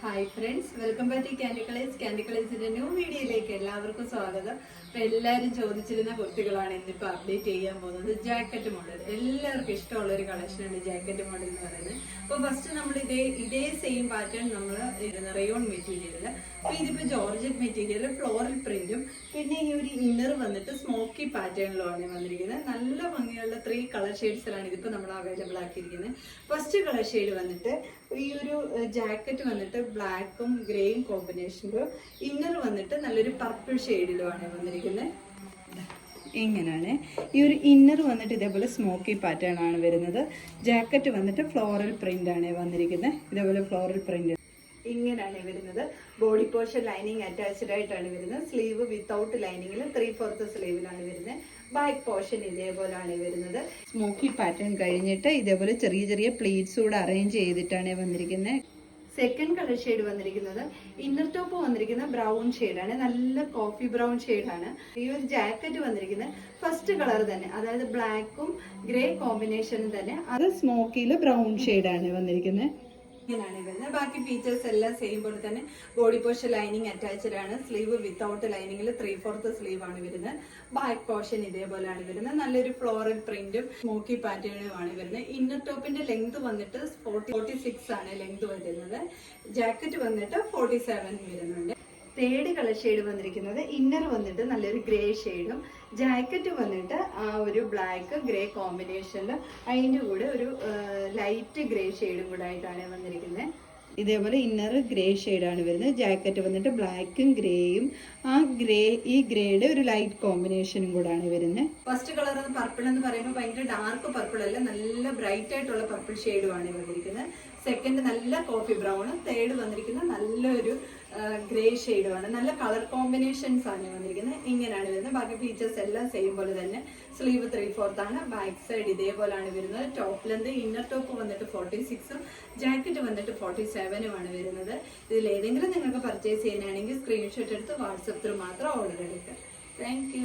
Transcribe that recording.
Hi friends, welcome back to candy കളേഴ്സിന്റെ new വീഡിയോയിലേക്ക് എല്ലാവർക്കും സ്വാഗതം. അപ്പൊ എല്ലാവരും ചോദിച്ചിരുന്ന കുർത്തികളാണ് ഇന്നിപ്പോ അപ്ഡേറ്റ് ചെയ്യാൻ പോകുന്നത്. ജാക്കറ്റ് മോഡൽ എല്ലാവർക്കും ഇഷ്ടമുള്ള ഒരു കളക്ഷനാണ് ജാക്കറ്റ് മോഡൽ എന്ന് പറയുന്നത്. അപ്പൊ ഫസ്റ്റ് നമ്മൾ ഇതേ സെയിം പാറ്റേൺ നമ്മൾ റയോൺ മെറ്റീരിയൽ, അപ്പൊ ഇതിപ്പോ ജോർജറ്റ് മെറ്റീരിയൽ, ഫ്ലോറൽ പ്രിന്റും പിന്നെ ഈ ഒരു ഇന്നർ വന്നിട്ട് സ്മോക്കി പാറ്റേണിലുമാണ് വന്നിരിക്കുന്നത്. നല്ല ഭംഗിയുള്ള 3 കളർ ഷെയ്ഡ്സിലാണ് ഇതിപ്പോ നമ്മൾ അവൈലബിൾ ആക്കിയിരിക്കുന്നത്. ഫസ്റ്റ് കളർ ഷെയ്ഡ് വന്നിട്ട് ഈ ഒരു ജാക്കറ്റ് വന്നിട്ട് ബ്ലാക്കും ഗ്രേയും കോമ്പിനേഷനിലും, ഇന്നർ വന്നിട്ട് നല്ലൊരു പർപ്പിൾ ഷെയ്ഡിലുമാണ് വന്നിരിക്കുന്നത്. ഇങ്ങനെയാണ് ഈ ഒരു ഇന്നർ വന്നിട്ട് ഇതേപോലെ സ്മോക്കി പാറ്റേൺ ആണ് വരുന്നത്. ജാക്കറ്റ് വന്നിട്ട് ഫ്ലോറൽ പ്രിന്റ് ആണ് വന്നിരിക്കുന്നത്. ഇതേപോലെ ഫ്ലോറൽ പ്രിന്റ് ഇങ്ങനെയാണ് വരുന്നത്. ബോഡി പോർഷൻ ലൈനിങ് അറ്റാച്ച്ഡ് ആയിട്ടാണ് വരുന്നത്. സ്ലീവ് വിത്തൗട്ട് ലൈനിങ്ങിൽ 3/4 സ്ലീവിലാണ് വരുന്നത്. ബാക്ക് പോർഷൻ ഇതേപോലെയാണ് വരുന്നത്. സ്മോക്കി പാറ്റേൺ കഴിഞ്ഞിട്ട് ഇതേപോലെ ചെറിയ ചെറിയ പ്ലീറ്റ്സ് കൂടെ അറേഞ്ച് ചെയ്തിട്ടാണ് വന്നിരിക്കുന്നത്. സെക്കൻഡ് കളർ ഷെയ്ഡ് വന്നിരിക്കുന്നത് ഇന്നർ ടോപ്പ് വന്നിരിക്കുന്ന ബ്രൗൺ ഷെയ്ഡാണ്, നല്ല കോഫി ബ്രൗൺ ഷെയ്ഡാണ്. ഈ ഒരു ജാക്കറ്റ് വന്നിരിക്കുന്നത് ഫസ്റ്റ് കളർ തന്നെ, അതായത് ബ്ലാക്കും ഗ്രേ കോമ്പിനേഷനും തന്നെ, അത് സ്മോക്കിയിൽ ബ്രൗൺ ഷെയ്ഡാണ് വന്നിരിക്കുന്നത്. ഇങ്ങനെയാണ് വരുന്നത്. ബാക്കി ഫീച്ചേഴ്സ് എല്ലാം സെയിം പോലെ തന്നെ. ബോഡി പോർഷൻ ലൈനിങ് അറ്റാച്ച്ഡ് ആണ്. സ്ലീവ് വിത്തൗട്ട് ലൈനിങ്ങിൽ 3/4 സ്ലീവ് ആണ് വരുന്നത്. ബാക്ക് പോർഷൻ ഇതേപോലെയാണ് വരുന്നത്. നല്ലൊരു ഫ്ലോറൽ പ്രിന്റും സ്മോക്കി പാറ്റേണും ആണ് വരുന്നത്. ഇന്നർ ടോപ്പിന്റെ ലെങ്ത് വന്നിട്ട് 46 ആണ് ലെങ്ത് വരുന്നത്. ജാക്കറ്റ് വന്നിട്ട് 47 വരുന്നുണ്ട്. തേർഡ് കളർ ഷെയ്ഡ് വന്നിരിക്കുന്നത് ഇന്നർ വന്നിട്ട് നല്ലൊരു ഗ്രേ ഷെയ്ഡും, ജാക്കറ്റ് വന്നിട്ട് ആ ഒരു ബ്ലാക്ക് ഗ്രേ കോമ്പിനേഷനിൽ അതിൻ്റെ കൂടെ ഒരു ലൈറ്റ് ഗ്രേ ഷെയ്ഡും കൂടെ ആയിട്ടാണ് വന്നിരിക്കുന്നത്. ഇതേപോലെ ഇന്നർ ഗ്രേ ഷെയ്ഡാണ് വരുന്നത്. ജാക്കറ്റ് വന്നിട്ട് ബ്ലാക്കും ഗ്രേയും, ഈ ഗ്രേയുടെ ഒരു ലൈറ്റ് കോമ്പിനേഷനും കൂടാണ് വരുന്നത്. ഫസ്റ്റ് കളർ പർപ്പിൾ എന്ന് പറയുമ്പോൾ ഭയങ്കര ഡാർക്ക് പർപ്പിൾ അല്ല, നല്ല ബ്രൈറ്റ് ആയിട്ടുള്ള പർപ്പിൾ ഷെയ്ഡുമാണ് വന്നിരിക്കുന്നത്. സെക്കൻഡ് നല്ല കോഫി ബ്രൗണും, തേർഡ് വന്നിരിക്കുന്നത് നല്ലൊരു ഗ്രേ ഷെയ്ഡുമാണ്. നല്ല കളർ കോമ്പിനേഷൻസ് ആണ് വന്നിരിക്കുന്നത്. ഇങ്ങനെയാണ് വരുന്നത്. ബാക്കി ഫീച്ചേഴ്സ് എല്ലാം സെയിം പോലെ തന്നെ. സ്ലീവ് 3/4 ആണ്. ബാക്ക് സൈഡ് ഇതേപോലെയാണ് വരുന്നത്. ടോപ്പ് ലെന്ത് ഇന്നർ ടോപ്പ് വന്നിട്ട് 46ഉം ജാക്കറ്റ് വന്നിട്ട് 47ഉം ആണ് വരുന്നത്. ഇതിൽ ഏതെങ്കിലും നിങ്ങൾക്ക് പർച്ചേസ് ചെയ്യാനാണെങ്കിൽ സ്ക്രീൻഷോട്ട് എടുത്ത് വാട്സപ്പ് ത്രൂ മാത്രം ഓർഡർ എടുക്കുക. Thank you.